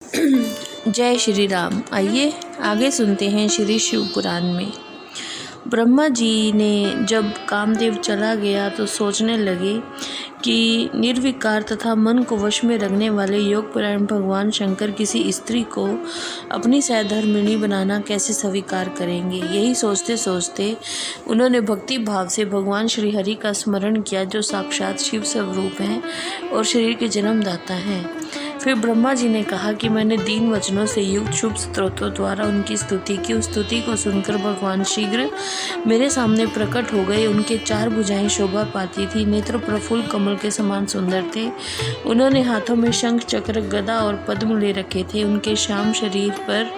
जय श्री राम। आइए आगे सुनते हैं श्री शिव पुराण में। ब्रह्मा जी ने जब कामदेव चला गया तो सोचने लगे कि निर्विकार तथा मन को वश में रखने वाले योगपरायण भगवान शंकर किसी स्त्री को अपनी सहधर्मिणी बनाना कैसे स्वीकार करेंगे। यही सोचते सोचते उन्होंने भक्ति भाव से भगवान श्री हरि का स्मरण किया, जो साक्षात शिव स्वरूप हैं और शरीर के जन्मदाता हैं। फिर ब्रह्मा जी ने कहा कि मैंने दीन वचनों से युक्त शुभ स्तोत्रों द्वारा उनकी स्तुति की। उस स्तुति को सुनकर भगवान शीघ्र मेरे सामने प्रकट हो गए। उनके 4 भुजाएं शोभा पाती थी, नेत्र प्रफुल्ल कमल के समान सुंदर थे। उन्होंने हाथों में शंख, चक्र, गदा और पद्म ले रखे थे। उनके श्याम शरीर पर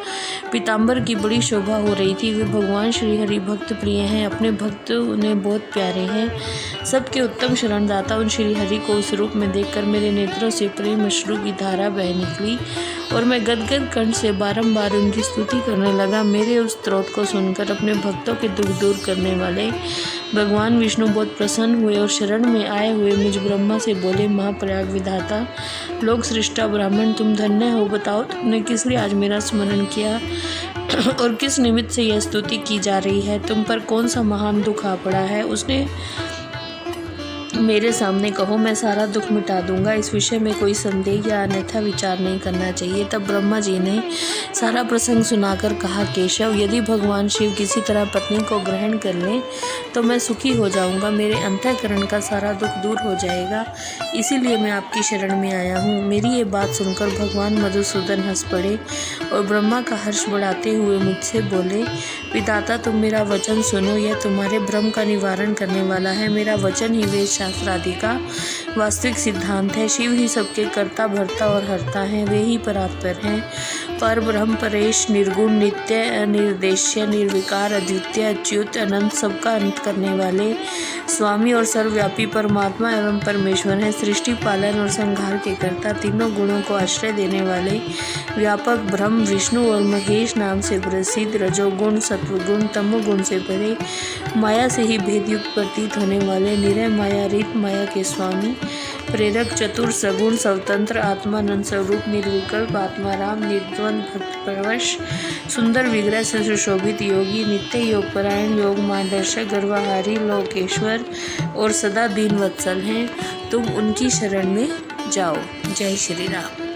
पीताम्बर की बड़ी शोभा हो रही थी। वे भगवान श्री हरि भक्त प्रिय हैं, अपने भक्त उन्हें बहुत प्यारे हैं। सबके उत्तम शरणदाता उन श्री हरि को उस रूप में देखकर मेरे नेत्रों से प्रेम अश्रु की धारा बह निकली और मैं गदगद कंठ से बारंबार उनकी स्तुति करने लगा। मेरे उस स्तोत्र को सुनकर अपने भक्तों के दुख दूर करने वाले भगवान विष्णु बहुत प्रसन्न हुए और शरण में आए हुए मुझ ब्रह्मा से बोले, महाप्रयाग विधाता, लोक सृष्टा ब्राह्मण, तुम धन्य हो। बताओ तुमने किस लिए आज मेरा स्मरण किया और किस निमित्त से यह स्तुति की जा रही है? तुम पर कौन सा महान दुख आ पड़ा है? उसने मेरे सामने कहो, मैं सारा दुख मिटा दूंगा। इस विषय में कोई संदेह या अन्यथा विचार नहीं करना चाहिए। तब ब्रह्मा जी ने सारा प्रसंग सुनाकर कहा, केशव, यदि भगवान शिव किसी तरह पत्नी को ग्रहण कर लें तो मैं सुखी हो जाऊंगा। मेरे अंतःकरण का सारा दुख दूर हो जाएगा। इसीलिए मैं आपकी शरण में आया हूँ। मेरी ये बात सुनकर भगवान मधुसूदन हंस पड़े और ब्रह्मा का हर्ष बढ़ाते हुए मुझसे बोले, विधाता, तुम मेरा वचन सुनो। यह तुम्हारे भ्रम का निवारण करने वाला है। मेरा वचन ही वेद शास्त्र आदि का वास्तविक सिद्धांत है। शिव ही सबके कर्ता, भर्ता और हर्ता हैं। वे ही परात्पर हैं, पर ब्रह्म, परेश, निर्गुण, नित्य, अनिर्देश्य, निर्विकार, अद्वितीय, अच्युत, अनंत, सबका अंत करने वाले स्वामी और सर्वव्यापी परमात्मा एवं परमेश्वर हैं। सृष्टि, पालन और संहार के कर्ता, तीनों गुणों को आश्रय देने वाले व्यापक ब्रह्म विष्णु और महेश नाम से प्रसिद्ध, रजोगुण, सत्वगुण, तमोगुण से परे, माया से ही भेदयुक्त प्रतीत होने वाले निरय माया रहित माया के स्वामी, प्रेरक, चतुर, सगुण, स्वतंत्र, आत्मानंद स्वरूप, निर्विकल्प, आत्माराम, निर्द्वंद, भक्त परवश, सुंदर विग्रह से सुशोभित योगी, नित्य योगपरायण, योग मार्गदर्शक, गर्वहारी, लोकेश्वर और सदा दीन वत्सल हैं। तुम उनकी शरण में जाओ। जय श्री राम।